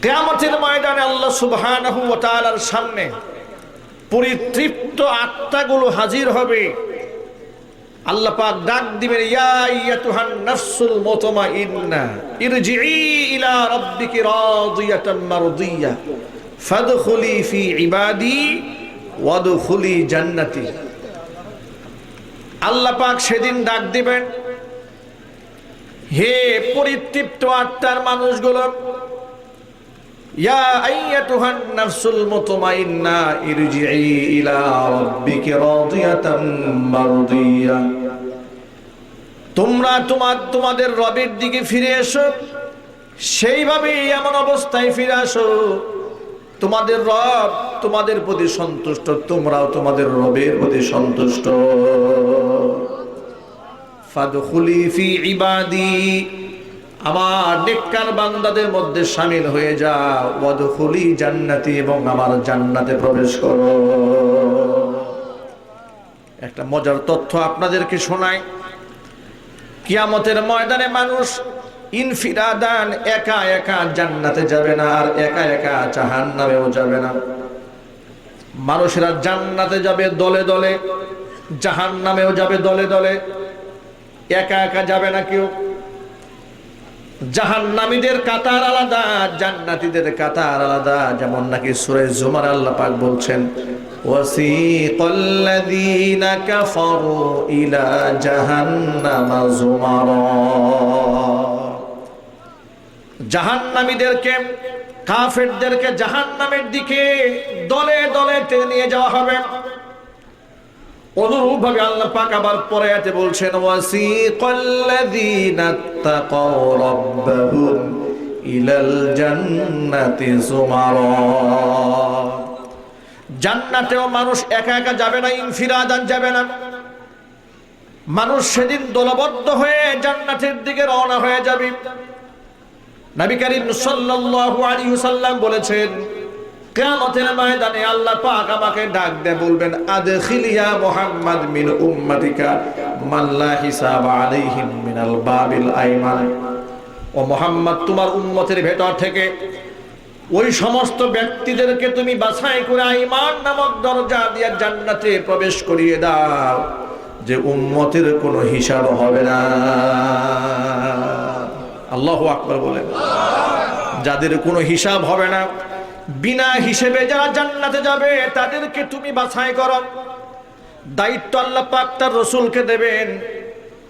কিয়ামতের ময়দানে আল্লাহ সুবহানাহু ওয়া তাআলার সামনে পরিতৃপ্ত আত্মাগুলো হাজির হবে। আল্লাহ পাক ডাক দিবেন, ইয়া আইয়াতুহান নাফসুল মুতমাইন্না ইরজিই ইলা রাব্বিকি রাদিয়াতাম মারদিয়া ফাদখুলি ফি ইবাদি ওয়াদখুলি জান্নাতি। আল্লাহ পাক সেদিন ডাক দিবেন, হে পরিতৃপ্ত আত্মার মানুষগুলো, ইয়া আইয়াতুহান নাফসুল মুতমাইন্না ইরজিই ইলা রাব্বিকি রাদিয়াতাম মারদিয়া, তোমরা তোমাদের রবের দিকে ফিরে এসো। সেইভাবে এমন অবস্থায় ফিরে আসো তোমাদের রব তোমাদের প্রতি সন্তুষ্ট, তোমরাও তোমাদের রবের প্রতি সন্তুষ্ট। ফাদখুলি ফি ইবাদি, আমার নেককার বান্দাদের মধ্যে শামিল হয়ে যাও। ওয়াদখুলি জান্নাতি, এবং আমার জান্নাতে প্রবেশ করো। একটা মজার তথ্য আপনাদেরকে শোনাই। কিয়ামতের ময়দানে মানুষ ইনফিরাদান, একা একা জান্নাতে যাবে না, আর একা একা জাহান্নামেও যাবে না। মানুষেরা জান্নাতে যাবে দলে দলে, জাহান্নামেও যাবে দলে দলে, একা একা যাবে না কেউ। জাহান্নামীদের কাতার আলাদা, জান্নাতীদের কাতার আলাদা। যেমন নাকি সূরা জুমার আল্লাহ পাক বলছেন, ওয়াসিকাল্লাযীনা কাফারু ইলা জাহান্নামা যুমারা, জাহান্নামীদেরকে, কাফেরদেরকে জাহান্নামের দিকে দলে দলে টেনে নিয়ে যাওয়া হবে। অনুরূপভাবে আল্লাহ পাক আবার পরে আয়াতে বলছেন, ওয়াসিকাল্লাযীনা তাকাউ রাব্বাহুম ইলাল জান্নাতি যুমারা, জান্নাতেও মানুষ একা একা যাবে না, ইনফিরাদান যাবে না। মানুষ সেদিন দলবদ্ধ হয়ে জান্নাতের দিকে রওনা হয়ে যাবে। নবী করিম সাল্লাল্লাহু আলাইহি ওয়াসাল্লাম বলেছেন, কিয়ামতের ময়দানে আল্লাহ পাক আমাকে ডাক দিয়ে বলবেন, আদখিল ইয়া মুহাম্মদ মিন উম্মাতিকা মান লা হিসাবা আলাইহিম মিনাল বাবিল আইমান। ও মুহাম্মদ, তোমার উম্মতের ভেতর থেকে ওই সমস্ত ব্যক্তিদেরকে তুমি বাছাই করে ঈমান নামক দরজা দিয়ে জান্নাতে প্রবেশ করিয়ে দাও, যে উম্মতের কোনো হিসাব হবে না। আল্লাহু আকবার বলেন। যাদের কোনো হিসাব হবে না, বিনা হিসেবে যারা জান্নাতে যাবে, তাদেরকে তুমি বাছাই করো। দায়িত্ব আল্লাহ পাক তার রাসূলকে দেবেন।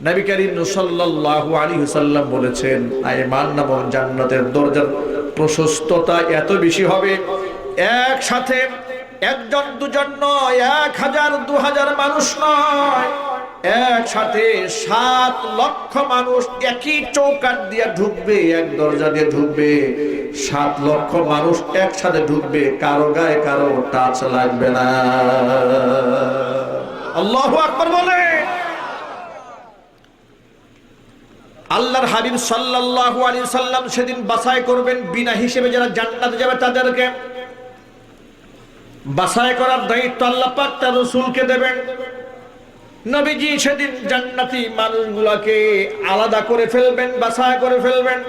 নবী করিম সাল্লাল্লাহু আলাইহি ওয়াসাল্লাম বলেছেন, ঈমান নামক জান্নাতের দরজার প্রশস্ততা এত বেশি হবে, একসাথে একজন দুজন নয়, 1000 2000 মানুষ নয়, একসাথে 7 লক্ষ মানুষ একই চৌকাঠ দিয়ে ঢুকবে, এক দরজা দিয়ে ঢুকবে। 7 লক্ষ মানুষ একসাথে ঢুকবে, কারো গায়ে কারো টাচ লাগবে না। আল্লাহু আকবার বলে। আল্লাহর হাবিব সাল্লাল্লাহু আলাইহি ওয়াসাল্লাম সেদিন বাছাই করবেন, বিনা হিসেবে যারা জান্নাতে যাবে তাদেরকে বাছাই করার দায়িত্ব আল্লাহ পাক তার রাসূলকে দেবেন। নবীজি সেদিন জান্নাতি মানুষগুলোকে আলাদা করে ফেলবেন, বাছাই করে ফেলবেন।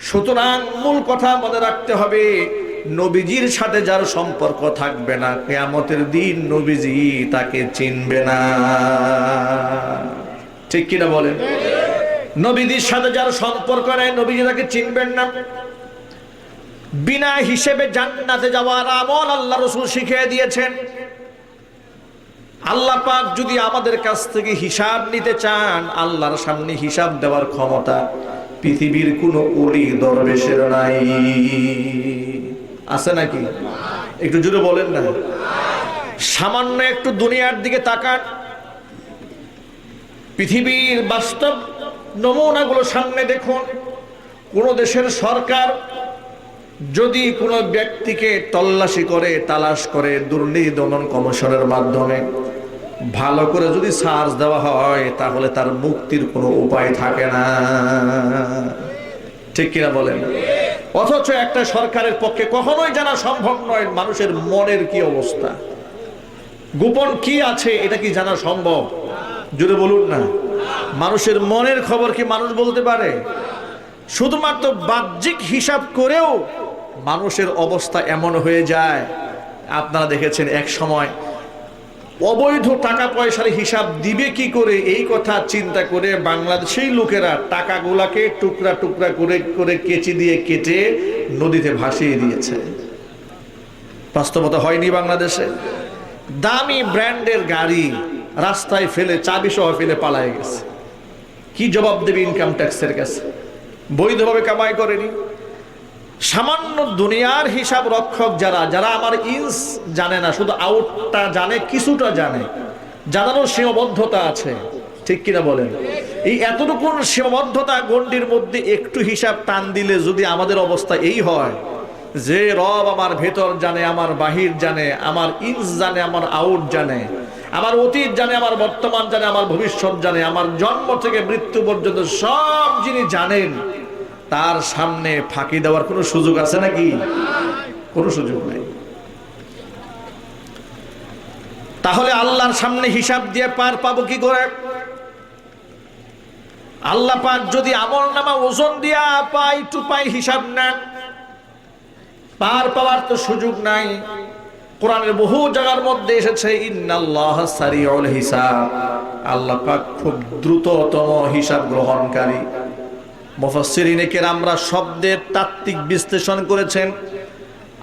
সুতরাং মূল কথা মনে রাখতে হবে, নবীজির সাথে যার সম্পর্ক থাকবে না, কিয়ামতের দিন নবীজি তাকে চিনবে না। ঠিক কিনা বলেন? নবীজির সাথে যার সম্পর্ক নেই, নবীজি তাকে চিনবেন না। বিনা হিসেবে জান্নাতে যাওয়ার আমল আল্লাহ রাসূল শিখিয়ে দিয়েছেন। আল্লাহ পাক যদি আমাদের কাছ থেকে হিসাব নিতে চান, আল্লাহর সামনে হিসাব দেওয়ার ক্ষমতা পৃথিবীর কোনো ওলি দরবেশের নাই। আছে নাকি? একটু জোরে বলেন না। সামান্য একটু দুনিয়ার দিকে তাকান, পৃথিবীর বাস্তব নমুনাগুলো সামনে দেখুন। কোন দেশের সরকার যদি কোনো ব্যক্তিকে তল্লাশি করে, তালাশ করে, দুর্নীতি দমন কমিশনের মাধ্যমে ভালো করে যদি সার্চ দেওয়া হয়, তাহলে তার মুক্তির কোনো উপায় থাকে না। ঠিক কিনা বলেন? অথচ একটা সরকারের পক্ষে কখনোই জানা সম্ভব নয় মানুষের মনের কি অবস্থা, গোপন কি আছে, এটা কি জানা সম্ভব? জোরে বলুন না। মানুষের মনের খবর কি মানুষ বলতে পারে? শুধুমাত্র বাহ্যিক হিসাব করেও মানুষের অবস্থা এমন হয়ে যায়, আপনারা দেখেছেন এক সময় অবৈধ টাকা পয়সার হিসাব দিবে কি করে এই কথা চিন্তা করে বাংলাদেশেই লোকেরা টাকাগুলাকে টুকরা টুকরা করে করে কেচি দিয়ে কেটে নদীতে ভাসিয়ে দিয়েছে। বাস্তবতা হয়নি বাংলাদেশে? দামি ব্র্যান্ডের গাড়ি রাস্তায় ফেলে চাবি সহ ফেলে পালায় গেছে। কি জবাব দেবে ইনকাম ট্যাক্সের কাছে? বৈধভাবে কামাই করেনি। সামান্য দুনিয়ার হিসাব রক্ষক যারা যারা আমার ইঞ্চ জানে না, শুধু আউটটা জানে, কিছুটা জানে, জানানোর সীমাবদ্ধতা আছে, ঠিক কিনা বলেন? এই এতটুকু সীমাবদ্ধতা গণ্ডির মধ্যে একটু হিসাব টান দিলে যদি আমাদের অবস্থা এই হয় যে রব আমার ভেতর জানে, আমার বাহির জানে, আমার ইঞ্চ জানে, আমার আউট জানে, আমার অতীত জানে, আমার বর্তমান জানে, আমার ভবিষ্যৎ জানে, আমার জন্ম থেকে মৃত্যু পর্যন্ত সব যিনি জানেন, তার সামনে ফাঁকি দেওয়ার কোনো সুযোগ আছে নাকি? কোনো সুযোগ নাই। তাহলে আল্লাহর সামনে হিসাব দিয়ে পার পাবো কি করে? আল্লাহ পাক যদি আমলনামা ওজন দিয়া পাই টু পাই হিসাব নেন, পার পাওয়ার তো সুযোগ নাই। কোরআনের বহু জায়গার মধ্যে এসেছে ইন্নাল্লাহা সারিউল হিসাব, আল্লাহ পাক খুব দ্রুততম হিসাব গ্রহণকারী। মুফাসসিরিনে কেরামরা শব্দের তাত্ত্বিক বিশ্লেষণ করেছেন।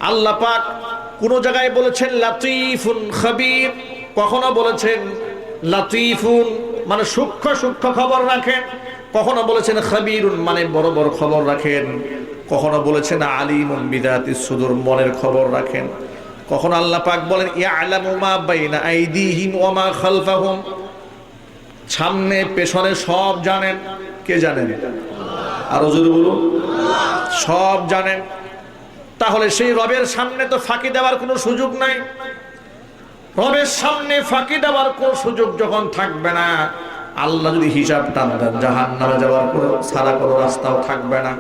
আল্লাহ পাক কোন জায়গায় বলেছেন লাতীফুন খাবীর, কখনো বলেছেন লাতীফুন মানে সূক্ষ্ম সূক্ষ্ম খবর রাখেন, কখনো বলেছেন খাবীরুন মানে বড় বড় খবর রাখেন, কখনো বলেছেন আলিমুন বিদাতিস সুদূর মনের খবর রাখেন। কখনো আল্লাহ পাক বলেন ইয়ালামু মা বাইনা আইদিহিম ওয়া মা খালফাহুম, সামনে পেছনে সব জানেন। কে জানেন? আরো যদি বলুন, সব জানেন। তাহলে সেই রবের সামনে তো ফাঁকি দেওয়ার কোনো সুযোগ নাই। রবের সামনে ফাঁকি দেওয়ার কোনো সুযোগ যখন থাকবে না, আল্লাহ যদি হিসাব টান দেন, জাহান্নামে যাওয়ার কোনো ছাড়া কোনো রাস্তাও থাকবে না।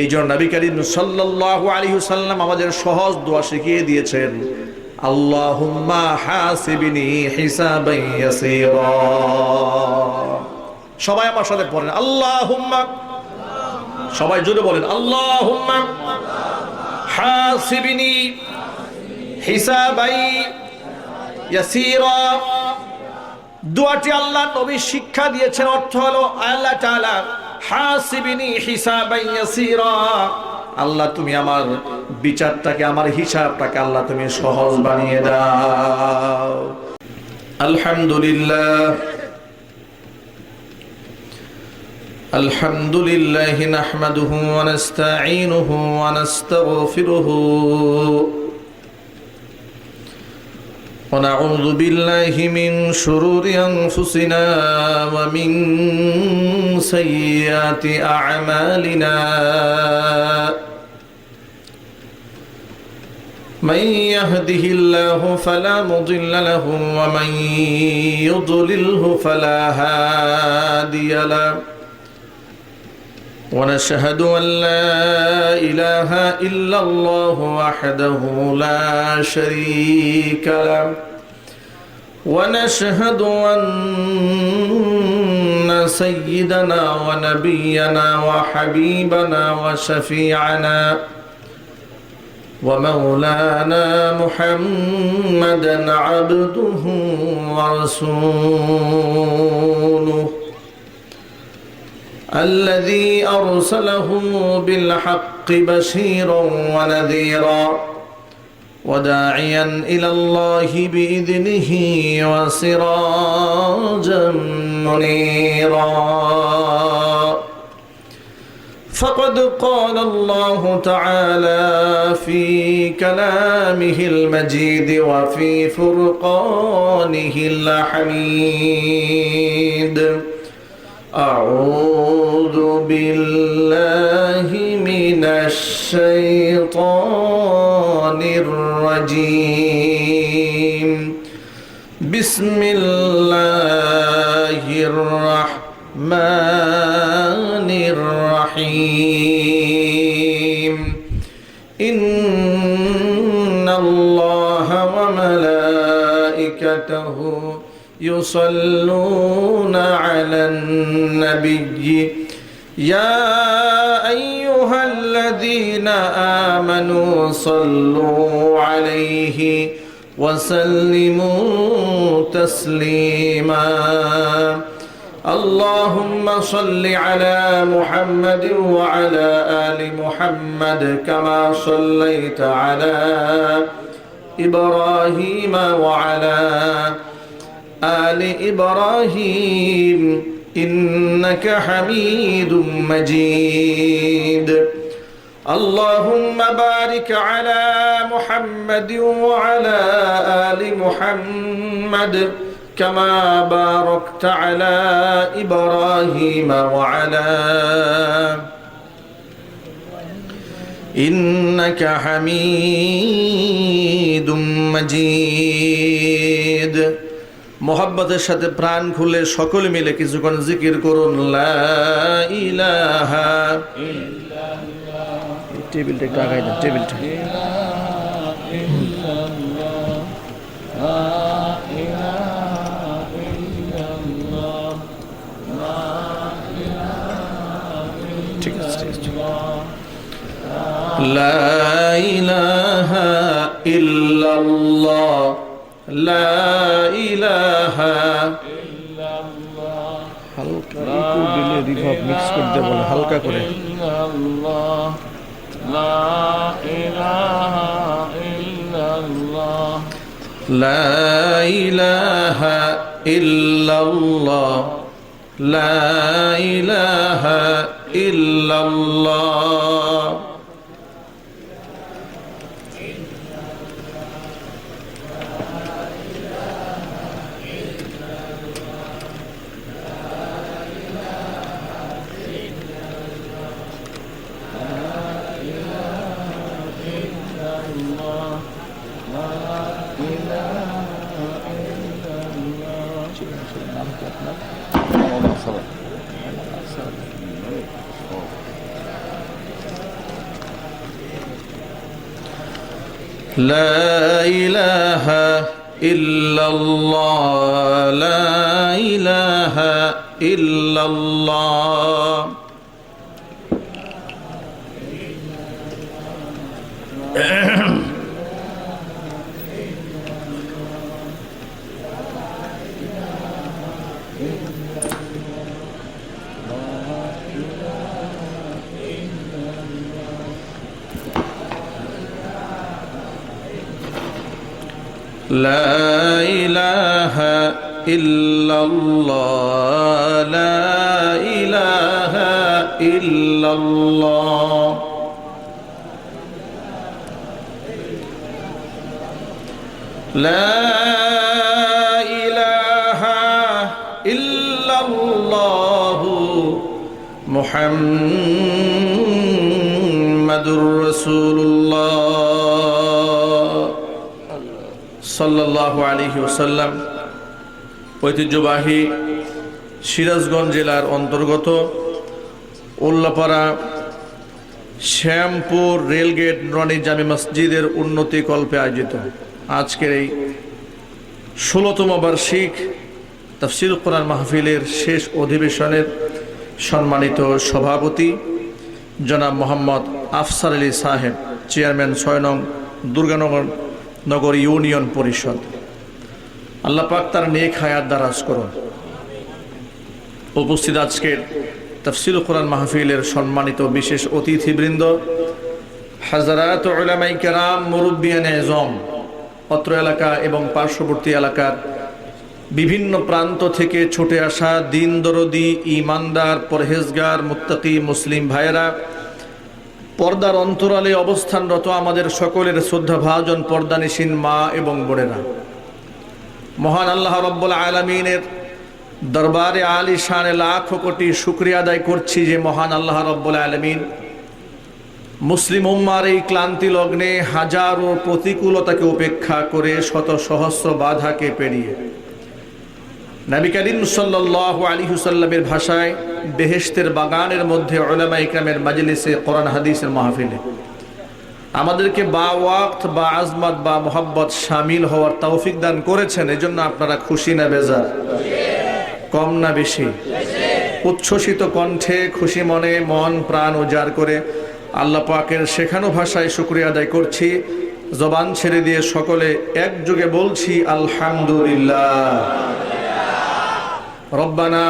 এই জন্য নবী করিম সাল্লাল্লাহু আলাইহি ওয়াসাল্লাম আমাদের সহজ দোয়া শিখিয়ে দিয়েছেন, আল্লাহুম্মা হাসিবনি হিসাবান ইয়াসীরা। সবাই আমার সাথে পড়েন আল্লাহুম্মা, সবাই জোরে বলেন আল্লাহুম্মা হাসিবনি হিসাবান ইয়াসীরা। দোয়াটি আল্লাহ নবী শিক্ষা দিয়েছেন, অর্থ হলো আল্লাহ তাআলা হাসিবনি হিসাবান ইয়াসীরা, আল্লাহ তুমি আমার বিচারটাকে, আমার হিসাবটাকে আল্লাহ তুমি সহজ বানিয়ে দাও। আলহামদুলিল্লাহ আলহামদুলিল্লাহি নাহমাদুহু ওয়া নাস্তাঈনুহু ওয়া নাস্তাগফিরুহু ওয়া নাউযু বিল্লাহি মিন শুরুরি আনফুসিনা ওয়া মিন সাইয়্যাতি আ'মালিনা। من يهده الله فلا مضل له ومن يضلله فلا هادي له، ونشهد أن لا إله إلا الله وحده لا شريك له، ونشهد أن سيدنا ونبينا وحبيبنا وشفيعنا ومولانا محمدا عبده ورسوله الذي أرسله بالحق بشيرا ونذيرا وداعيا إلى الله بإذنه وسراجا منيرا. فقد قال الله تعالى في كلامه المجيد وفي فرقانه الحميد: أعوذ بالله من الشيطان الرجيم. بسم الله الرحمن الرحيم. إن الله وملائكته يصلون على النبي يا أيها الذين آمنوا صلوا عليه وسلموا تسليما اللهم صل على محمد وعلى آل محمد كما صليت على إبراهيم وعلى آل إبراهيم إنك حميد مجيد اللهم بارك على محمد وعلى آل محمد كما باركت على إبراهيم وعلى إنك حميد مجيد মোহাব্বতের সাথে প্রাণ খুলে সকলে মিলে কিছুক্ষণ জিকির করুন লা ইলাহা ইল্লাল্লাহ টেবিলটা একটু আগাই দেন টেবিলটা ঠিক আছে লা ইলাহা ইল্লাল্লাহ লা ইলাহা ইল্লাল্লাহ হালকা একটু দিলে রিভার্ব মিক্স করে দেব বলে হালকা করে লা ইলাহা ইল্লাল্লাহ লা ইলাহা ইল্লাল্লাহ লা ইলাহা ইল্লাল্লাহ لا إله إلا الله لا إله إلا الله لا إله إلا الله لا إله إلا الله لا إله إلا الله محمد رسول الله সাল্লাল্লাহু আলাইহি ওয়াসাল্লাম ঐতিহ্যবাহী সিরাজগঞ্জ জেলার অন্তর্গত উল্লাপাড়া শ্যামপুর রেলগেট নুরানী জামে মসজিদের উন্নতি কল্পে আয়োজিত আজকের এই ১৬তম বার্ষিক তাফসীর কোরআন মাহফিলের শেষ অধিবেশনের সম্মানিত সভাপতি জনাব মোহাম্মদ আফসার আলী সাহেব চেয়ারম্যান ৬ নং দুর্গানগর নগর ইউনিয়ন পরিষদ আল্লাহ পাক তার নেক হায়াত দারাজ করুন। উপস্থিত আজকের তাফসীর কোরআন মাহফিলের সম্মানিত বিশেষ অতিথিবৃন্দ, হাজারাত উলামায়ে কেরাম, মুরব্বিয়ানে আযম, অত্র এলাকা এবং পার্শ্ববর্তী এলাকার বিভিন্ন প্রান্ত থেকে ছুটে আসা দিন দরদি, ঈমানদার, পরহেজগার, মুত্তাকি মুসলিম ভাইয়েরা, পর্দার অন্তরালে অবস্থানরত আমাদের সকলের শ্রদ্ধাভাজন পর্দানিসীন মা এবং বোনেরা, মহান আল্লাহ রাব্বুল আলামিনের দরবারে আলী শানে লাখো কোটি শুকরিয়া আদায় করছি যে মহান আল্লাহ রাব্বুল আলামিন মুসলিম উম্মার এই ক্লান্তি লগ্নে হাজারো প্রতিকূলতাকে উপেক্ষা করে শত সহস্র বাধাকে পেরিয়ে নবী করিম সাল্লাল্লাহু আলাইহি ওয়াসাল্লামের ভাষায় বেহেশতের বাগানের মধ্যে উলামায়ে কেরামের মাজলিসে কোরআন হাদিসের মাহফিলে আমাদেরকে বা ওয়াক্ত বা আজমত বা মোহাব্বত শামিল হওয়ার তৌফিক দান করেছেন। এজন্য আপনারা খুশি না বেজার? কম না বেশি? উচ্ছ্বসিত কণ্ঠে খুশি মনে মন প্রাণ উজাড় করে আল্লাহ পাকের শেখানো ভাষায় শুকরিয়া আদায় করছি। জবান ছেড়ে দিয়ে সকলে একযোগে বলছি আলহামদুলিল্লাহ। রব্বানা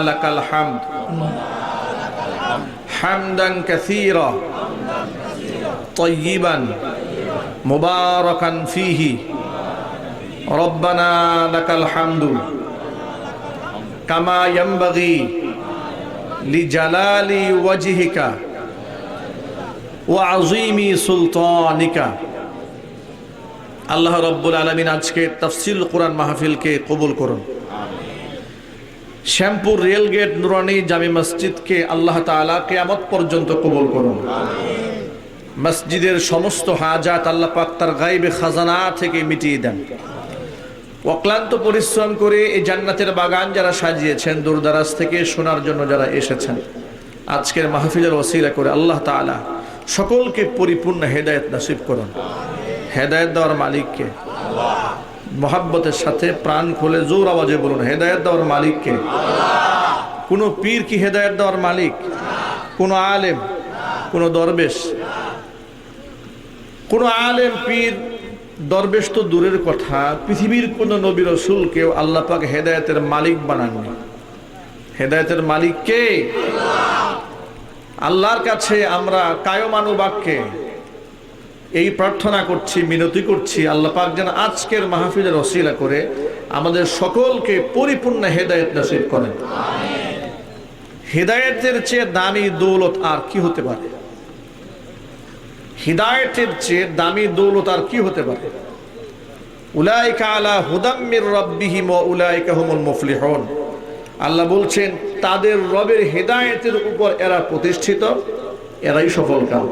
লাকাল হামদ হামদান কাসীরা তাইয়িবান মুবারাকান ফীহি। রব্বানা লাকাল হামদু কামা ইয়ানবাগি লিজালালি ওয়াজহিকা ওয়া আযীমি সুলতানিকা। আল্লাহ রাব্বুল আলামিন আজকে তাফসীরুল কুরআন মাহফিলকে কবুল করুন। শ্যামপুর রেলগেট নুরানি জামি মসজিদকে আল্লাহ তাআলা কিয়ামত পর্যন্ত কবুল করুন। মসজিদের সমস্ত হাজাত আল্লাহ পাক তার গায়বে খাজানা থেকে মিটিয়ে দেন। অক্লান্ত পরিশ্রম করে এই জান্নাতের বাগান যারা সাজিয়েছেন, দূরদারাজ থেকে শোনার জন্য যারা এসেছেন, আজকের মাহফিলের ওসিলা করে আল্লাহ তাআলা সকলকে পরিপূর্ণ হেদায়েত নসিব করুন। হেদায়েত দেওয়ার মালিককে মহাব্বতের সাথে প্রাণ খুলে জোর আওয়াজে বলুন, হেদায়েত দেওয়ার মালিককে। কোনো পীর কি হেদায়েত দেওয়ার মালিক? কোনো আলেম, কোনো দরবেশ? কোনো আলেম, পীর, দরবেশ তো দূরের কথা, পৃথিবীর কোনো নবী রাসূলকেও আল্লাহ পাক হেদায়েতের মালিক বানাননি। হেদায়েতের মালিক কে? আল্লাহর কাছে আমরা কায়মানুবাক্যে এই প্রার্থনা করছি, মিনতি করছি, আল্লাহ পাক যেন আজকের মাহফিলের ওসিলা করে আমাদের সকলকে পরিপূর্ণ হেদায়েত নসিব করেন। হেদায়েতের চেয়ে দামি দৌলত আর কি হতে পারে? হিদায়াতের চেয়ে দামি দৌলত আর কি হতে পারে? উলাইকা আলা হুদাম মির রাব্বিহিম ওয়া উলাইকা হুমুল মুফলিহুন। আল্লাহ বলছেন তাদের রবের হেদায়েতের উপর এরা প্রতিষ্ঠিত, এরাই সফলকাম।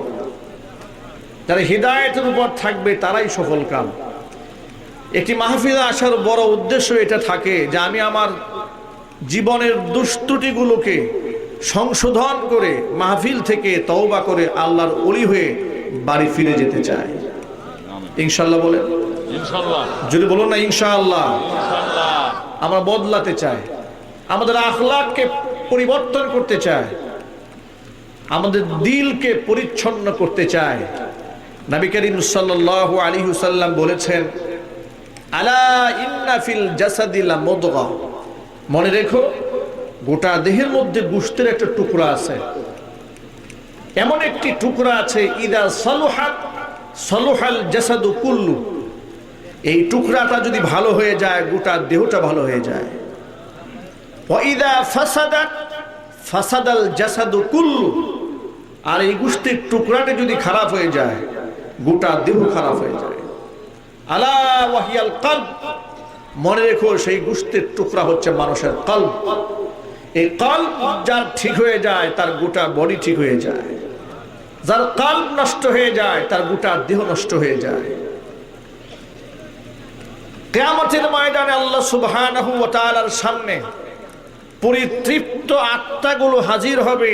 যারা হিদায়াতের উপর থাকবে তারাই সফলকাম। একটি মাহফিলে আসার বড় উদ্দেশ্য এটা থাকে যে আমি আমার জীবনের দুষ্ত্রুটিগুলোকে সংশোধন করে মাহফিল থেকে তওবা করে আল্লাহর ওলি হয়ে বাড়ি ফিরে যেতে চাই। ইনশাআল্লাহ বলেন, ইনশাআল্লাহ। যদি বলুন না ইনশাআল্লাহ। আমরা বদলাতে চাই, আমাদের আখলাককে পরিবর্তন করতে চাই, আমাদের দিলকে পরিচ্ছন্ন করতে চাই। নবী করিম সাল্লাল্লাহু আলাইহি ওয়াসাল্লাম বলেছেন, আলা ইন্না ফিল জাসাদি লা মুদগা। মনে রেখো, গোটা দেহের মধ্যে গোশতের একটা টুকরা আছে, এমন একটি টুকরা আছে, ইদা সালুহাত সালুহাল জাসাদু কুল্লু। এই টুকরাটা যদি ভালো হয়ে যায় গোটা দেহটা ভালো হয়ে যায়। ওয়া ইদা ফাসাদাত ফাসাদাল জাসাদু কুল্লু। আর এই গোশতের টুকরাটা যদি খারাপ হয়ে যায় গোটা দেহ খারাপ হয়ে যায়। আলা ওয়াহিয়াল কলব। মনে রেখো, সেই গোশতের টুকরা হচ্ছে মানুষের কলব। এই কলব যার ঠিক হয়ে যায় তার গোটা বডি ঠিক হয়ে যায়। যার কলব নষ্ট হয়ে যায় তার গোটা দেহ নষ্ট হয়ে যায়। কিয়ামতের ময়দানে আল্লাহ সুবহানাহু ওয়া তাআলার সামনে পরিতৃপ্ত আত্মাগুলো হাজির হবে।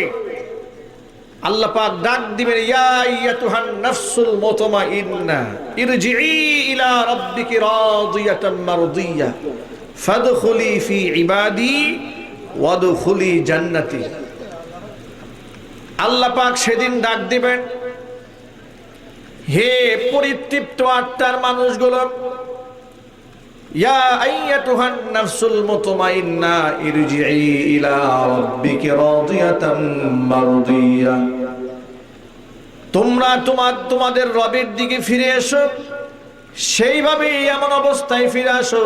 আল্লাহ পাক ডাক দিবেন, ইয়া আইয়াতুহান নাফসুল মুতমাইন্না ইরজিই ইলা রাব্বিকি রাদিয়াতাম মারদিয়া ফাদখুলি ফি ইবাদি ওয়াদখুলি জান্নাতি। আল্লাহ পাক সেদিন ডাক দিবেন, হে পরিতৃপ্ত আত্মার মানুষগুলো, ইয়া আইয়াতুহান নাফসুল মুতমাইন্না ইরজিই ইলা রাব্বিকি রাদিয়াতাম মারদিয়া। তোমরা তোমাদের রবের দিকে ফিরে এসো, সেইভাবে এমন অবস্থায় ফিরে আসো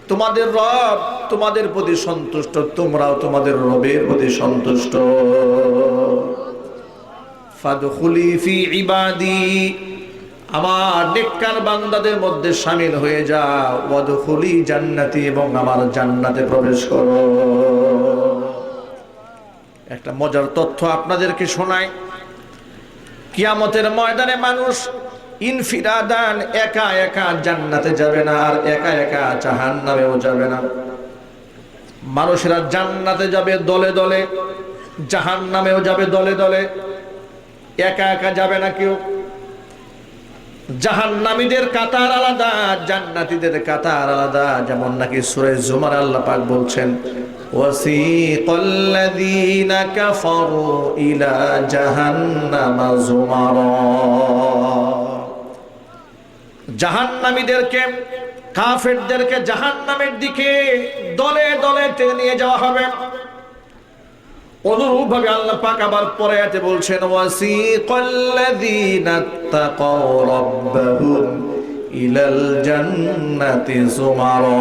তোমাদের রব তোমাদের প্রতি সন্তুষ্ট, তোমরাও তোমাদের রবের প্রতি সন্তুষ্ট। ফাদখুলি ফি ইবাদি। আমার নেককার বান্দাদের মধ্যে শামিল হয়ে যাও। ওয়াদখুলি জান্নাতি। এবং আমার জান্নাতে প্রবেশ করো। একটা মজার তথ্য আপনাদেরকে শোনাই। কিয়ামতের ময়দানে মানুষ ইনফিরাদান, একা একা জান্নাতে যাবে না, আর একা একা জাহান্নামেও যাবে না। মানুষেরা জান্নাতে যাবে দলে দলে, জাহান্নামেও যাবে দলে দলে, একা একা যাবে না কেউ। জাহান্নামীদের কাতার আলাদা, জান্নাতীদের কাতার আলাদা। যেমন নাকি সূরা জুমার আল্লাহ পাক বলছেন, ওয়াসিকাল্লাযীনা কাফারু ইলা জাহান্নামা যুমারা। জাহান্নামীদেরকে, কাফেরদেরকে জাহান্নামের দিকে দলে দলে টেনে নিয়ে যাওয়া হবে। অনুরূপ ভাবে আল্লাহ পাক আবার পরে আয়াতে বলছেন, ওয়াসিকাল্লাযীনা তাকাউ রাব্বাহুম ইলাল জান্নাতি যুমারা।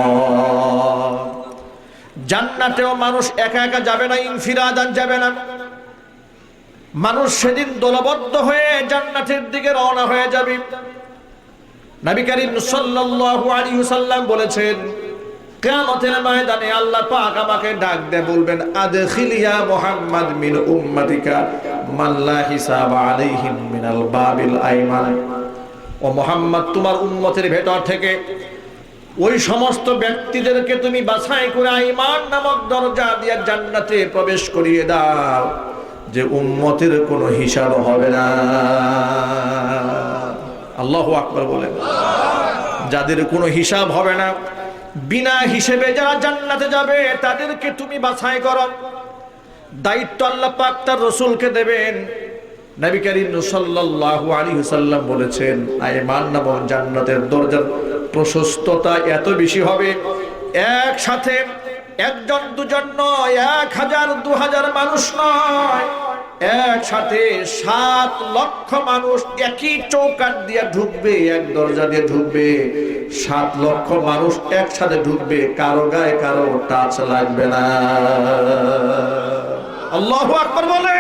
জান্নাতেও মানুষ একা একা যাবে না, ইনফিরাদান যাবে না। মানুষ সেদিন দলবদ্ধ হয়ে জান্নাতের দিকে রওনা হয়ে যাবে। নবী করিম সাল্লাল্লাহু আলাইহি ওয়াসাল্লাম বলেছেন, কিয়ামতের ময়দানে আল্লাহ পাক আমাকে ডাক দিয়ে বলবেন, আদখিল ইয়া মুহাম্মদ মিন উম্মাতিকা মান লা হিসাবা আলাইহিম মিনাল বাবিল আইমান। ও মুহাম্মদ, তোমার উম্মতের ভেতর থেকে ওই সমস্ত ব্যক্তিদেরকে তুমি বাছাই করে ঈমান নামক দরজা দিয়ে জান্নাতে প্রবেশ করিয়ে দাও, যে উম্মতের কোনো হিসাব হবে না। আল্লাহু আকবার বলেন। যাদের কোনো হিসাব হবে না, বিনা হিসেবে যারা জান্নাতে যাবে তাদেরকে তুমি বাছাই করো। দায়িত্ব আল্লাহ পাক তার রাসূলকে দেবেন। নবী করিম সাল্লাল্লাহু আলাইহি ওয়াসাল্লাম বলেছেন, ঈমান নামক জান্নাতের দরজার প্রশস্ততা এত বেশি হবে, একসাথে একজন দুজন নয়, 1000 2000 মানুষ নয়, একসাথে 7 লক্ষ মানুষ একই চৌকাঠ দিয়ে ঢুকবে, এক দরজা দিয়ে ঢুকবে। 7 লক্ষ মানুষ একসাথে ঢুকবে, কারো গায়ে কারো টাচ লাগবে না। আল্লাহু আকবার বলে।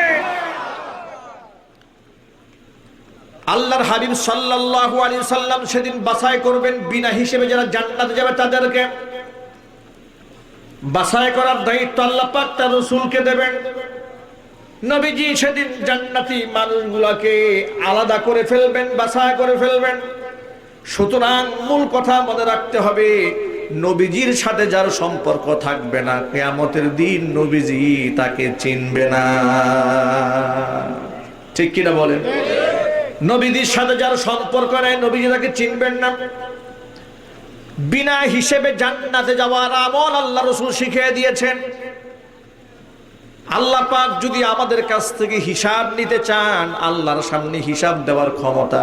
আল্লাহর হাবিব সাল্লাল্লাহু আলাইহি ওয়াসাল্লাম সেদিন বাছাই করবেন বিনা হিসেবে যারা জান্নাতে যাবে তাদেরকে। বাছাই করার দায়িত্ব আল্লাহ পাক তার রাসূলকে দেবেন। নবীজি সেদিন জান্নাতি মানুষগুলোকে আলাদা করে ফেলবেন, বাছাই করে ফেলবেন। সুতরাং মূল কথা মনে রাখতে হবে, নবীজির সাথে যার সম্পর্ক থাকবে না, কিয়ামতের দিন নবীজি তাকে চিনবে না। ঠিক কিনা বলেন? নবীজির সাথে যার সম্পর্ক নেই, নবীজি তাকে চিনবেন না। বিনা হিসেবে জান্নাতে যাওয়ার আমল আল্লাহ রাসূল শিখিয়ে দিয়েছেন। আল্লাহ পাক যদি আমাদের কাছ থেকে হিসাব নিতে চান, আল্লাহর সামনে হিসাব দেওয়ার ক্ষমতা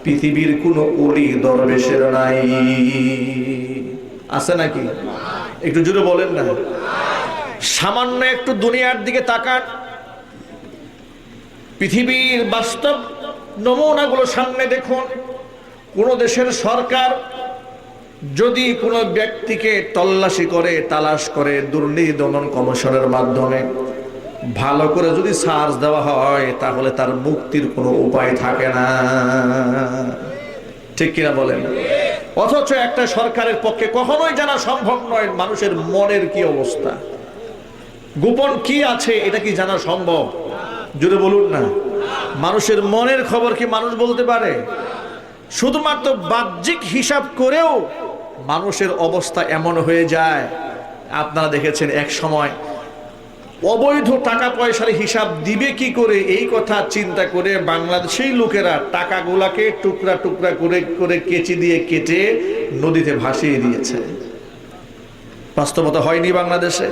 পৃথিবীর কোনো ওলি দরবেশের নাই। আছে নাকি? একটু জোরে বলেন না। সামান্য একটু দুনিয়ার দিকে তাকান, পৃথিবীর বাস্তব নমুনাগুলো সামনে দেখুন। কোন দেশের সরকার যদি কোনো ব্যক্তিকে তল্লাশি করে, তালাশ করে, দুর্নীতি দমন কমিশনের মাধ্যমে ভালো করে যদি সার্চ দেওয়া হয়, তাহলে তার মুক্তির কোনো উপায় থাকে না। ঠিক কিনা বলেন? অথচ একটা সরকারের পক্ষে কখনোই জানা সম্ভব নয় মানুষের মনের কি অবস্থা, গোপন কি আছে, এটা কি জানা সম্ভব? জোরে বলুন না। মানুষের মনের খবর কি মানুষ বলতে পারে? শুধুমাত্র বাহ্যিক হিসাব করেও মানুষের অবস্থা এমন হয়ে যায়। আপনারা দেখেছেন এক সময় অবৈধ টাকা পয়সার হিসাব দিবে কি করে, এই কথা চিন্তা করে বাংলাদেশেই লোকেরা টাকাগুলাকে টুকরা টুকরা করে করে কেচি দিয়ে কেটে নদীতে ভাসিয়ে দিয়েছে। বাস্তবতা হয়নি বাংলাদেশে?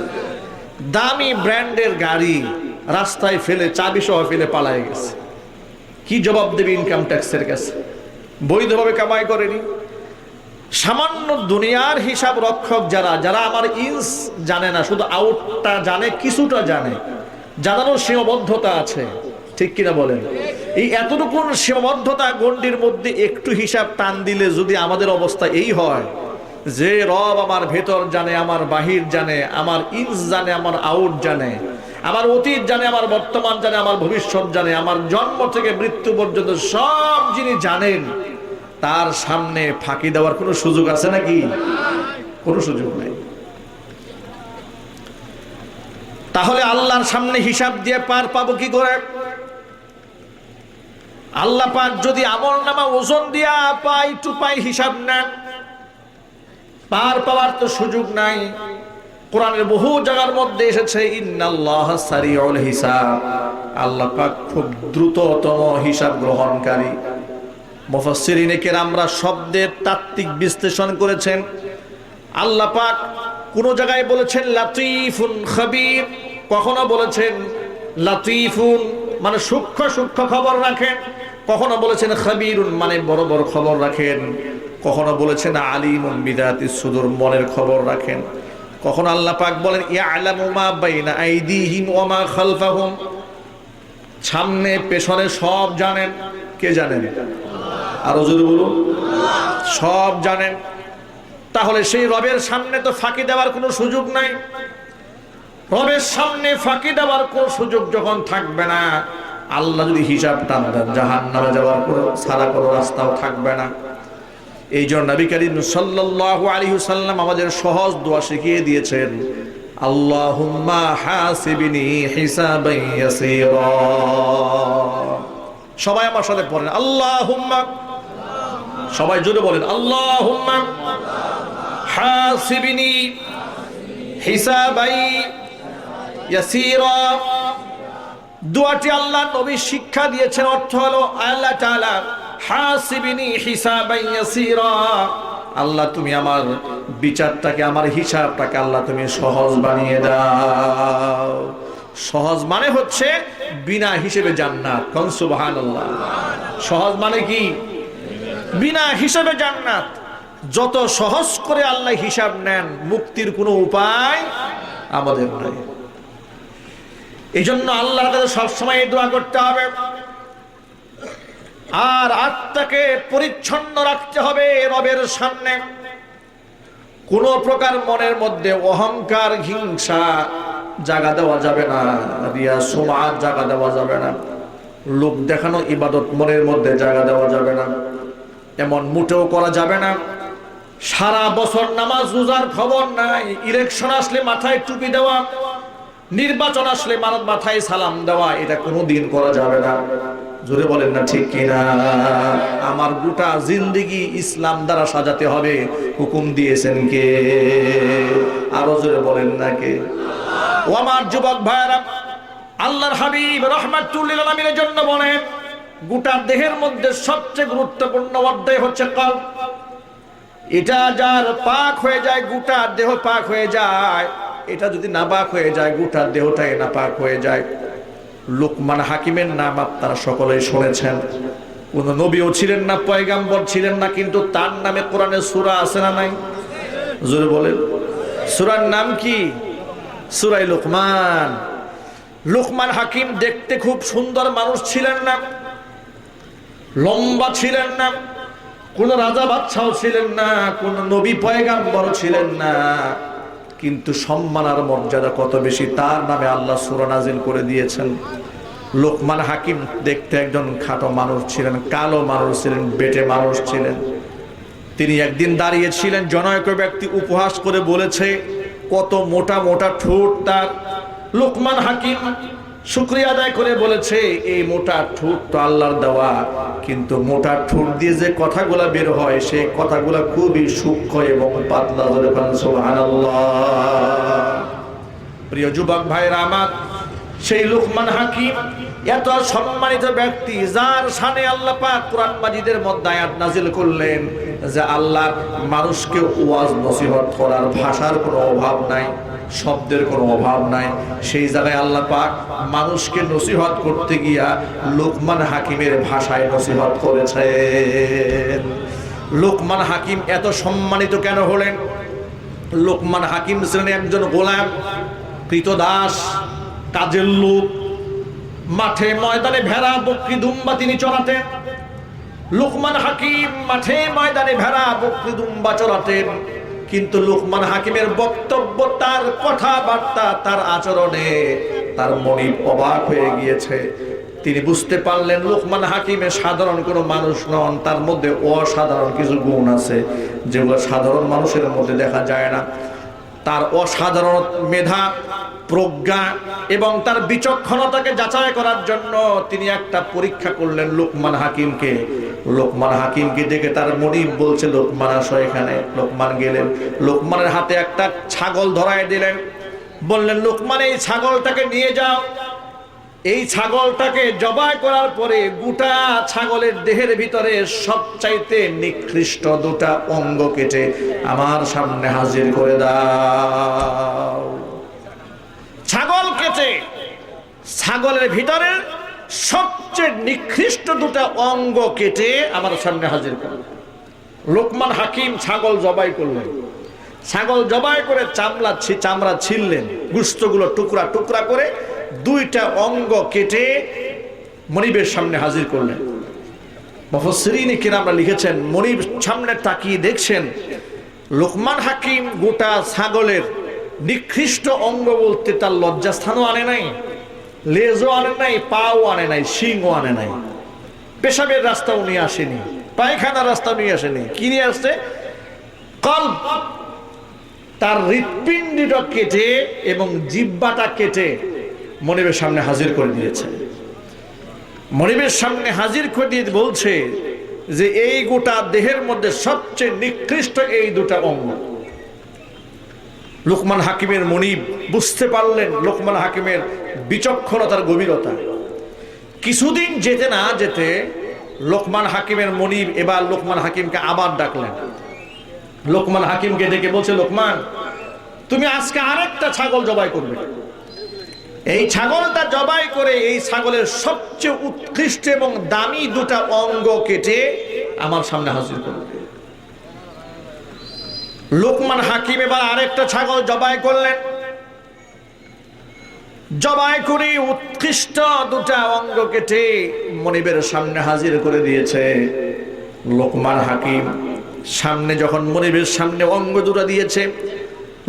দামি ব্র্যান্ডের গাড়ি রাস্তায় ফেলে, চাবি সহ ফেলে পালায় গেছে। কি জবাব দেবে ইনকাম ট্যাক্সের কাছে? বৈধভাবে কামাই করেনি। সামান্য দুনিয়ার হিসাব রক্ষক যারা, যারা আমার ইঞ্চ জানে না, শুধু আউটটা জানে, কিছুটা জানে, জানানোর সীমাবদ্ধতা আছে। ঠিক কিনা বলেন? এই এতটুকু সীমাবদ্ধতা গণ্ডির মধ্যে একটু হিসাব টান দিলে যদি আমাদের অবস্থা এই হয় যে রব আমার ভেতর জানে, আমার বাহির জানে, আমার ইঞ্চ জানে, আমার আউট জানে, আমার অতীত জানে, আমার বর্তমান জানে, আমার ভবিষ্যৎ জানে, আমার জন্ম থেকে মৃত্যু পর্যন্ত সব যিনি জানেন, তার সামনে ফাঁকি দেওয়ার কোনো সুযোগ আছে নাকি? কোনো সুযোগ নাই। তাহলে আল্লাহর সামনে হিসাব দিয়ে পার পাবো কি করে? আল্লাহ পাক যদি আমলনামা ওজন দিয়া পাই টু পাই হিসাব নেন, পার পাওয়ার তো সুযোগ নাই। কোরআনের বহু জায়গার মধ্যে এসেছে ইন্নাল্লাহা সারিউল হিসাব, আল্লাহ পাক খুব দ্রুততম হিসাব গ্রহণকারী। মুফাসসিরিনে কেরামরা শব্দের তাত্ত্বিক বিশ্লেষণ করেছেন। আল্লাহ পাক কোন জায়গায় বলেছেন লাতীফুন খাবীর, কখনো বলেছেন লাতীফুন মানে সূক্ষ্ম সূক্ষ্ম খবর রাখেন, কখনো বলেছেন খাবীরুন মানে বড় বড় খবর রাখেন, কখনো বলেছেন আলিমুন বিদাতিস সুদূর মনের খবর রাখেন। কখনো আল্লাহ পাক বলেন ইয়ালামু মা বাইনা আইদিহিম ওয়া মা খালফাহুম, সামনে পেছনে সব জানেন। কে জানেন? আরো জোরে বলুন। সব জানেন। তাহলে সেই রবের সামনে তো ফাঁকি দেওয়ার কোনো সুযোগ নাই। রবের সামনে ফাঁকি দেওয়ার কোনো সুযোগ যখন থাকবে না, আল্লাহ যদি হিসাব টান দেন জাহান্নামে যাওয়ার কোনো ছাড়া কোনো রাস্তাও থাকবে না। এই জন্য নবী করিম সাল্লাল্লাহু আলাইহি ওয়াসাল্লাম আমাদের সহজ দোয়া শিখিয়ে দিয়েছেন, আল্লাহুম্মা হাসিবনি হিসাবান ইয়াসীরা। সবাই আমার সাথে পড়েন আল্লাহুম্মা, সবাই জোরে বলেন আল্লাহুম্মা হাসিবনি হিসাবান ইয়াসীরা। দোয়াটি আল্লাহ নবী শিক্ষা দিয়েছেন, অর্থ হলো আল্লাহ তাআলা হাসিবনি হিসাবান ইয়াসীরা, আল্লাহ তুমি আমার বিচারটাকে আমার হিসাবটাকে আল্লাহ তুমি সহজ বানিয়ে দাও। সহজ মানে হচ্ছে বিনা হিসেবে জান্নাত। কোন সুবহানাল্লাহ। সহজ মানে কি? বিনা হিসেবে জান্নাত। যত সহজ করে আল্লাহ হিসাব নেন, মুক্তির কোনো উপায় আমাদের নাই। এই জন্য আল্লাহর কাছে সবসময় দোয়া করতে হবে, আর আত্মাকে পরিচ্ছন্ন রাখতে হবে রবের সামনে। কোন প্রকার মনের মধ্যে অহংকার হিংসা জায়গা দেওয়া যাবে না, রিয়া সুমআত জায়গা দেওয়া যাবে না, লোক দেখানো ইবাদত মনের মধ্যে জায়গা দেওয়া যাবে না, এমন মোটেও করা যাবে না। সারা বছর নামাজ রোজার খবর নাই, ইলেকশন আসলে মাথায় টুপি দেওয়া, নির্বাচন আসলে মাথায় সালাম দেওয়া, এটা কোনোদিন করা যাবে না। জোরে বলেন না ঠিক কিনা? আমার গোটা জিন্দেগি ইসলাম দ্বারা সাজাতে হবে, হুকুম দিয়েছেন কে? আরো জোরে বলেন না কে? ও আমার যুবক ভাইরা, আল্লাহর হাবিব রাহমাতুল লিল আলামিনের জন্য বলেন, গোটা দেহের মধ্যে সবচেয়ে গুরুত্বপূর্ণ অধ্যায় হচ্ছে কলব। এটা যার পাক হয়ে যায়, গোটা দেহ পাক হয়ে যায়। এটা যদি নাপাক হয়ে যায়, গোটা দেহটাই নাপাক হয়ে যায়। লুকমান হাকিমের নাম আপনারা সকলেই শুনেছেন। কোন নবীও ছিলেন না, পয়গাম্বর ছিলেন না, কিন্তু তার নামে কোরআনে সূরা আছে না নাই? জোরে বলেন। সূরার নাম কি? সূরা লুকমান। লুকমান হাকিম দেখতে খুব সুন্দর মানুষ ছিলেন না, লম্বা ছিলেন না, কোন রাজা বাদশাও ছিলেন না, কোন নবী পয়গাম্বর ছিলেন না, কিন্তু সম্মান আর মর্যাদা কত বেশি, তার নামে আল্লাহ সূরা নাজিল করে দিয়েছেন। লোকমান হাকিম দেখতে একজন খাটো মানুষ ছিলেন, কালো মানুষ ছিলেন, বেটে মানুষ ছিলেন। তিনি একদিন দাঁড়িয়েছিলেন, জনৈক ব্যক্তি উপহাস করে বলেছে কত মোটা মোটা ঠোঁট তার। লোকমান হাকিম শুকরিয়া আদায় করে বলেছে, এই মোটা ঠোঁট তো আল্লাহর দেওয়া, কিন্তু মোটা ঠোঁট দিয়ে যে কথাগুলা বের হয় সেই কথাগুলা খুবই সূক্ষ্ম এবং পাতলা। সুবহানাল্লাহ। প্রিয় যুবক ভাইরা আমার, সেই লোকমান হাকিম এত সম্মানিত ব্যক্তি, যার শানে আল্লাহ পাক কোরআন মাজিদের মধ্যে আয়াত নাজিল করলেন যে আল্লাহ মানুষকে ওয়াজ নসিহত করার ভাষার কোনো অভাব নাই, শব্দের কোনো অভাব নাই। সেই জায়গায় আল্লাহ পাক মানুষকে নসিহত করতে গিয়া লোকমান হাকিমের ভাষায় নসিহত করেছেন। লোকমান হাকিম এত সম্মানিত কেন হলেন? লোকমান হাকিম ছিলেন একজন গোলাম, কৃতদাস, কাজের লোক। মাঠে ময়দানে ভেড়া বকরি দুম্বা তিনি চড়াতেন। লোকমান হাকিম মাঠে ময়দানে ভেড়া বকরি দুম্বা চড়াতেন, কিন্তু লোকমান হাকিমের বক্তব্য, তার কথাবার্তা, তার আচরণে তার মনিব অবাক হয়ে গিয়েছে। তিনি বুঝতে পারলেন লোকমান হাকিমে সাধারণ কোনো মানুষ নন, তার মধ্যে অসাধারণ কিছু গুণ আছে যেগুলো সাধারণ মানুষের মধ্যে দেখা যায় না। তার অসাধারণ মেধা, প্রজ্ঞা এবং তার বিচক্ষণতাকে যাচাই করার জন্য তিনি একটা পরীক্ষা করলেন লোকমান হাকিমকে। লোকমান হাকিমকে দেখে তার মনিব বলছে, লোকমান আসো এখানে। লোকমান গেলেন, লোকমানের হাতে একটা ছাগল ধরায় দিলেন, বললেন লোকমান এই ছাগলটাকে নিয়ে যাও, এই ছাগলটাকে জবাই করার পরে গোটা ছাগলের দেহের ভিতরে সবচাইতে নিকৃষ্ট দুটা অঙ্গ কেটে আমার সামনে হাজির করে দাও। ছাগল কেটে ছাগলের ভিতরে সবচেয়ে নিকৃষ্ট দুটা অঙ্গ কেটে আমার সামনে হাজির করে। লোকমান হাকিম ছাগল জবাই করলেন। ছাগল জবাই করে চামড়া ছিললেন, গোশতগুলো টুকরা টুকরা করে দুইটা অঙ্গ কেটে মনিবের সামনে হাজির করলেন। মুফাসসিরিন কিরামরা লিখেছেন, মনিব সামনে তাকিয়ে দেখছেন লোকমান হাকিম গোটা ছাগলের নিকৃষ্ট অঙ্গ বলতে তার লজ্জাস্থানও আনে নাই, লেজও আনে নাই, পাও আনে নাই, শিংও আনে নাই, পেশাবের রাস্তাও নিয়ে আসেনি, পায়খানার রাস্তাও নিয়ে আসেনি। কি নিয়ে আসছে? কলব, তার হৃৎপিণ্ডটা কেটে এবং জিহ্বাটা কেটে মনিবের সামনে হাজির করে দিয়েছে। মনিবের সামনে হাজির করে দিয়ে বলছে যে এই গোটা দেহের মধ্যে সবচেয়ে নিকৃষ্ট এই দুটা অঙ্গ। লোকমান হাকিমের মনিব বুঝতে পারলেন লোকমান হাকিমের বিচক্ষণতার গভীরতা। কিছুদিন যেতে না যেতে লোকমান হাকিমের মনিব এবার লোকমান হাকিমকে আবার ডাকলেন। লোকমান হাকিমকে ডেকে বলছে, লোকমান, তুমি আজকে আরেকটা ছাগল জবাই করবে। এই ছাগলটা জবাই করে এই ছাগলের সবচেয়ে উৎকৃষ্ট এবং দামি দুটা অঙ্গ কেটে আমার সামনে হাজির করবে। লোকমান হাকিম এবার আরেকটা ছাগল জবাই করলেন। জবাই করে উৎকৃষ্ট দুটা অঙ্গ কেটে মনিবের সামনে হাজির করে দিয়েছে। লোকমান হাকিম সামনে যখন মনিবের সামনে অঙ্গ দুটা দিয়েছে,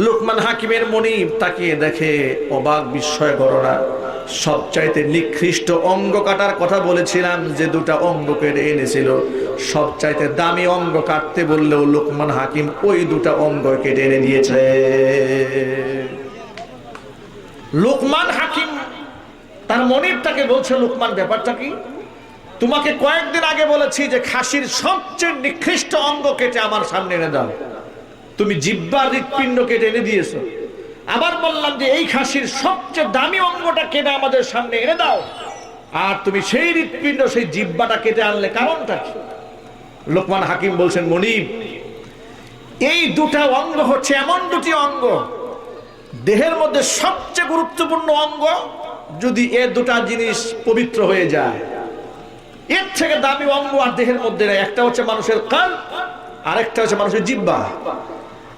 লোকমান হাকিমের মনিব তাকিয়ে দেখে অবাক বিস্ময় ঘটনা। সবচাইতে নিকৃষ্ট অঙ্গ কাটার কথা বলেছিলাম, যে দুটা অঙ্গ কেটে এনেছিল, সবচাইতে দামি অঙ্গ কাটতে বললেও লোকমান হাকিম ওই দুটা অঙ্গ কেটে এনে দিয়েছে। লোকমান হাকিম তার মনিবটাকে বলছে, লোকমান, ব্যাপারটা কি? তোমাকে কয়েকদিন আগে বলেছি যে খাসির সবচেয়ে নিকৃষ্ট অঙ্গ কেটে আমার সামনে এনে দাও, তুমি জিহ্বার হৃৎপিণ্ড কেটে এনে দিয়েছো। আবার বললাম যে এই খাসির সবচেয়ে দামি অঙ্গটা কেটে আমাদের সামনে এনে দাও, আর তুমি সেই হৃৎপিণ্ড, সেই জিহ্বাটা কেটে আনলে, কারণটা কি? লোকমান হাকিম বলছেন, মনিব, এই দুটা অঙ্গ হচ্ছে এমন দুটি অঙ্গ, দেহের মধ্যে সবচেয়ে গুরুত্বপূর্ণ অঙ্গ। যদি এ দুটা জিনিস পবিত্র হয়ে যায়, এর থেকে দামি অঙ্গ আর দেহের মধ্যে নেই। একটা হচ্ছে মানুষের কান, আরেকটা হচ্ছে মানুষের জিহ্বা।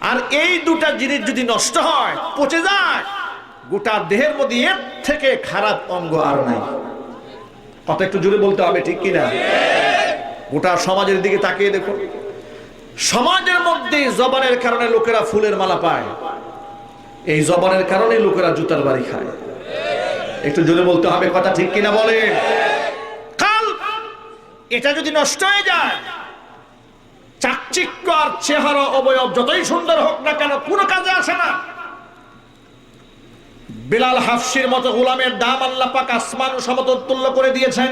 আর এই দুটা জিনিস যদি নষ্ট হয়, পচে যায়, গোটা দেহের মধ্যে এর থেকে খারাপ অঙ্গ আর নাই। কথা একটু জোরে বলতে হবে, ঠিক কিনা? গোটা সমাজের দিকে তাকিয়ে দেখুন, সমাজের মধ্যে জবানের কারণে লোকেরা ফুলের মালা পায়, এই জবানের কারণে লোকেরা জুতার বাড়ি খায়। একটু জোরে বলতে হবে, কথা ঠিক কিনা বলেন? কাল এটা যদি নষ্ট হয়ে যায়, চাকচিক্য আর চেহারা অবয়ব যতই সুন্দর হোক না কেন, কোনো কাজে আসে না। বিলাল হাফসির মতো গোলামের দাম আল্লাহ পাক আসমান সমতল তুল্য করে দিয়েছেন।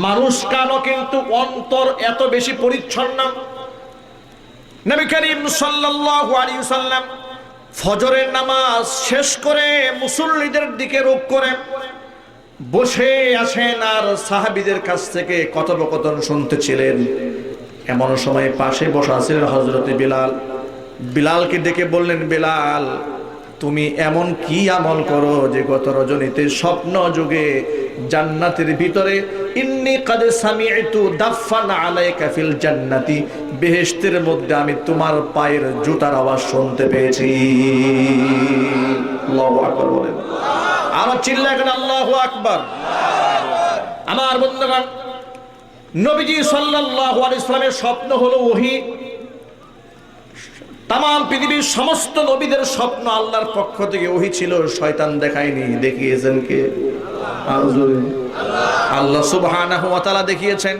মানুষ কানও কিন্তু অন্তর এত বেশি পরিচ্ছন্ন। নবী করিম সাল্লাল্লাহু আলাইহি ওয়াসাল্লাম ফজরের নামাজ শেষ করে মুসল্লিদের দিকে রূপ করে বসে আছেন আর সাহাবীদের কাছ থেকে কথোপকথন শুনতেছিলেন। এমন সময় পাশে বসা ছিলেন হযরতে বিলাল। বিলালকে ডেকে বললেন, বিলাল, তুমি এমন কি আমল করো যে গত রজনীতে স্বপ্ন যুগে জান্নাতের ভিতরে ইন্নী কাদ সামি'তু দাফান আলাইকা ফিল জান্নাতি, বেহেশতের মধ্যে আমি তোমার পায়ের জুতার আওয়াজ শুনতে পেয়েছি। আল্লাহু আকবার বলেন। আর চিল্লায় কেন আল্লাহু আকবার? আমার বন্ধুগণ, নবীজি সাল্লাল্লাহু আলাইহি ওয়াসাল্লামের স্বপ্ন হলো ওহী। তাম পৃথিবীর সমস্ত নবীদের স্বপ্ন আল্লাহর পক্ষ থেকে ওহী ছিল, শয়তান দেখায়নি। দেখিয়েছেন কে? আল্লাহ সুবহানাহু ওয়া তাআলা দেখিয়েছেন।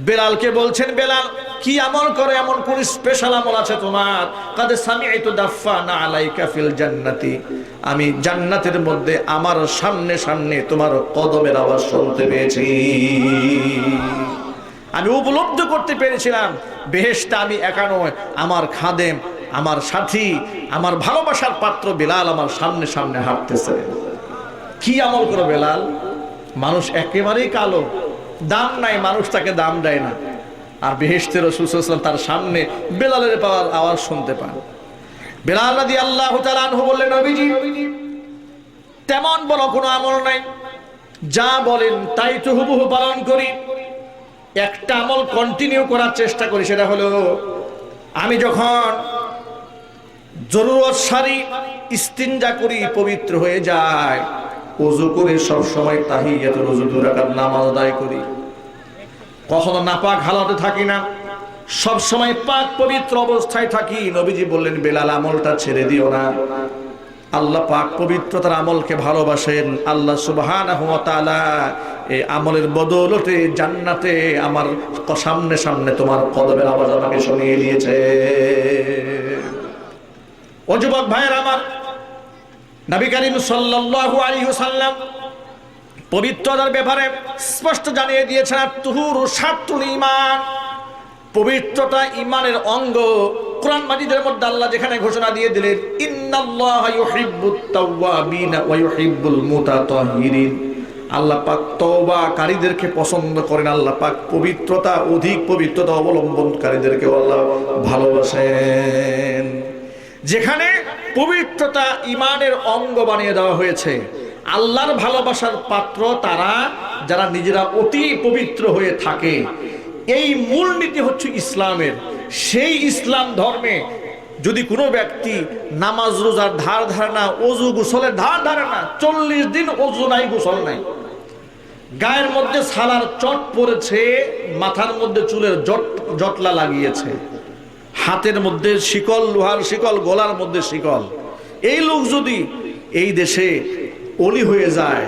বেলালকে বলছেন, বেলাল, কি আমল করে, এমন কোন স্পেশাল আমল আছে তোমার? কাদ সামি'তু দাফানা আলাইকা ফিল জান্নাতি, আমি জান্নাতের মধ্যে আমার সামনে সামনে তোমার কদমের আওয়াজ শুনতে পেয়েছি। আমি উপলব্ধি করতে পেরেছিলাম বেহেশতে আমি একা নয়, আমার খাদেম, আমার সাথী, আমার ভালোবাসার পাত্র বিলাল আমার সামনে সামনে হাঁটতেছে। কি আমল করো বেলাল? মানুষ একেবারেই কালো, দাম নাই, মানুষ তাকে দাম দেয় না। আর বেহেশতে রাসূল সাল্লাল্লাহু আলাইহি ওয়াসাল্লাম তার সামনে বেলালের পাওয়ার আওয়াজ শুনতে পান। বেলাল রাদিয়াল্লাহু তাআলা আনহু বললেন, নবীজি তেমন বড় কোনো আমল নাই, যা বলেন তাই তো হুবহু পালন করি। একটা আমল কন্টিনিউ করার চেষ্টা করি, সেটা হলো আমি যখন জরুরত সারি, ইস্তিনজা করি, পবিত্র হয়ে যায়, ওযু করে সব সময় তাহিয়াতুল ওযু 2 রাকাত নামাজ আদায় করি। কখনো নাপাক হালাতে থাকি না, সব সময় পাক পবিত্র অবস্থায় থাকি। নবীজি বললেন, বেলাল আমলটা ছেড়ে দিও না। আল্লাহ পাক পবিত্রতার আমলকে ভালোবাসেন। আল্লাহ সুবহানাহু ওয়া তাআলা এই আমলের বদৌলতে জান্নাতে আমার সামনে সামনে তোমার কদমের আওয়াজ আমাকে শুনিয়ে দিয়েছে। ও যুবক ভাইয়ের আমার, নবী করিম সাল্লাল্লাহু আলাইহি ওয়াসাল্লাম পবিত্রতার ব্যাপারে স্পষ্ট জানিয়ে দিয়েছেন, আত-তুহুরু শাত্রুল ঈমান। পবিত্রতা ঈমানের অঙ্গ। কোরআন মাজিদের মধ্যে আল্লাহ যেখানে ঘোষণা দিয়ে দিলেন, ইন্নাল্লাহা ইউহিব্বুত তাওয়াবিনা ওয়া ইউহিব্বুল মুতাতাহহিরিন। আল্লাহ পাক তওবাকারীদেরকে পছন্দ করেন। আল্লাহ পাক পবিত্রতা, অধিক পবিত্রতা অবলম্বনকারীদেরকে আল্লাহ ভালোবাসেন। যেখানে পবিত্রতা ঈমানের অঙ্গ বানিয়ে দেওয়া হয়েছে, আল্লাহর ভালোবাসার পাত্র তারা যারা নিজেরা অতি পবিত্র হয়ে থাকে। এই মূলনীতি হচ্ছে ইসলামের। সেই ইসলাম ধর্মে যদি কোনো ব্যক্তি নামাজ রোজার ধার ধারে না, ওযু গোসলের ধার ধারে না, 40 দিন ওযু নাই, গোসল নাই, গায়ের মধ্যে সালার চট পড়েছে, মাথার মধ্যে চুলের জটলা লাগিয়েছে, হাতের মধ্যে শিকল, লোহার শিকল, গলার মধ্যে শিকল, এই লোক যদি এই দেশে অলি হয়ে যায়,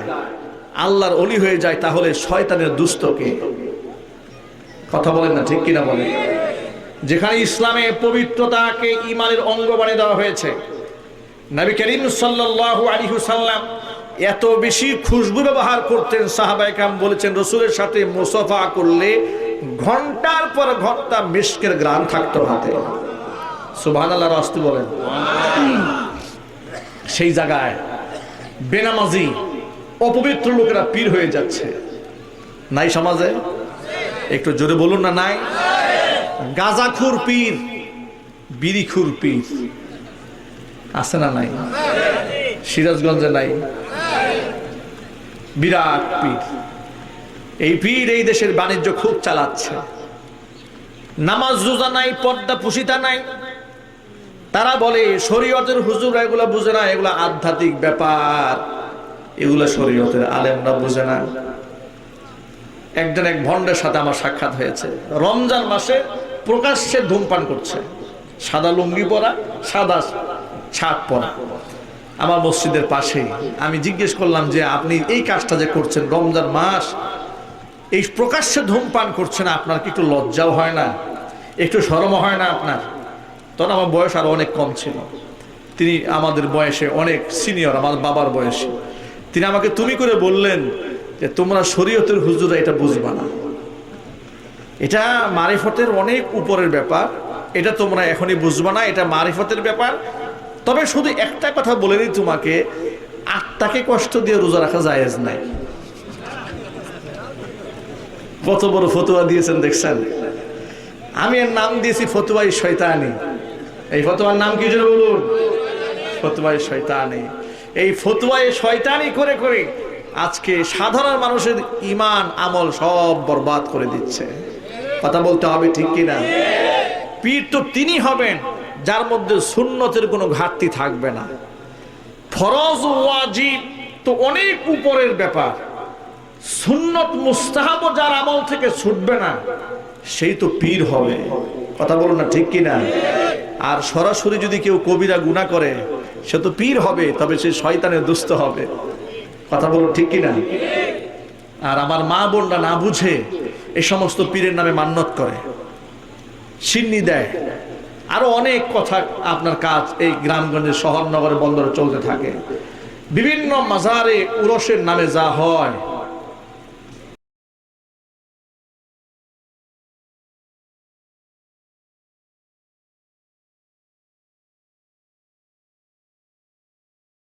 আল্লাহর অলি হয়ে যায়, তাহলে শয়তানের দুষ্টকে, কথা বলেন না, ঠিক কিনা বলেন? যেখানে ইসলামে পবিত্রতাকে ঈমানের অঙ্গ বানিয়ে দেওয়া হয়েছে, নবী করিম সাল্লাল্লাহু আলাইহি ওয়াসাল্লাম এত বেশি খুশবু ব্যবহার করতেন, সাহাবায়ে কেরাম বলেছেন রাসূলের সাথে মুসাফা করলে ঘন্টার পর ঘন্টা মিশকের ঘ্রাণ থাকতো হাতে। সুবহানাল্লাহ, রাস্তি বলেন। সেই জায়গায় বেনামাজি অপবিত্র লোকেরা পীর হয়ে যাচ্ছে, নাই সমাজে? একটু জোরে বলুন না, নাই? গাঁজাখুর পীর, বিড়িখুর পীর আছে না নাই? সিরাজগঞ্জে নাই? বিরাট পীর। এই পীর এই দেশের বাণিজ্য খুব চালাচ্ছে। নামাজ রোজা নাই, পর্দা পুশিতা নাই। তারা বলে শরীয়তের হুজুর এগুলা বুঝে না, এগুলা আধ্যাত্মিক ব্যাপার, এগুলা শরীয়তের আলেমরা বুঝে না। একজন এক ভন্ডের সাথে আমার সাক্ষাৎ হয়েছে। রমজান মাসে প্রকাশ্যে ধূমপান করছে, সাদা লুঙ্গি পরা, সাদা শার্ট পরা, আমার মসজিদের পাশে। আমি জিজ্ঞেস করলাম যে আপনি এই কাজটা যে করছেন, রমজান মাস, এই প্রকাশ্যে ধূমপান করছেন, আপনার কি একটু লজ্জাও হয় না, একটু শরম হয় না আপনার? তখন আমার বয়স আরো অনেক কম ছিল, তিনি আমাদের বয়সে অনেক সিনিয়র, আমার বাবার বয়সে। তিনি আমাকে তুমি করে বললেন যে তোমরা শরীয়তের হুজুরা এটা বুঝবা না, এটা মারিফতের অনেক উপরের ব্যাপার, এটা তোমরা এখনই বুঝবা না, এটা মারিফতের ব্যাপার। তবে শুধু একটা কথা বলে দিই তোমাকে, আত্মাকে কষ্ট দিয়ে রোজা রাখা জায়েজ নাই। কত বড় ফতোয়া দিয়েছেন দেখছেন? আমি এর নাম দিয়েছি ফতোয়ায়ে শয়তানি। এই ফতোয়ার নাম কি জোরে বলুন? ফতোয়ায়ে শয়তানি। এই ফতোয়ায়ে শয়তানি করে করে আজকে সাধারণ মানুষের ঈমান আমল সব বরবাদ করে দিচ্ছে। কথা বলতে হবে, ঠিক কিনা? পীর তো তিনি হবেন যার মধ্যে সুন্নতের কোনো ঘাটতি থাকবে না। ফরজ ওয়াজিব তো অনেক উপরের ব্যাপার, সুন্নত মুস্তাহাব যার আমল থেকে ছুটবে না, সেই তো পীর হবে। কথা বলুন না, ঠিক কিনা? আর সরাসরি যদি কেউ কবিরা গুনাহ করে, সে তো পীর হবে, তবে সে শয়তানের দুষ্ট হবে। কথা বলুন, ঠিক কিনা? আর আমার মা বোনরা না বুঝে এই সমস্ত পীরের নামে মান্যত করে, সিন্নি দেয়, আরো অনেক কথা আপনার কাজ এই গ্রামগঞ্জে, শহর নগরে, বন্দরে চলতে থাকে। বিভিন্ন মাজারে উরসের নামে যা হয়,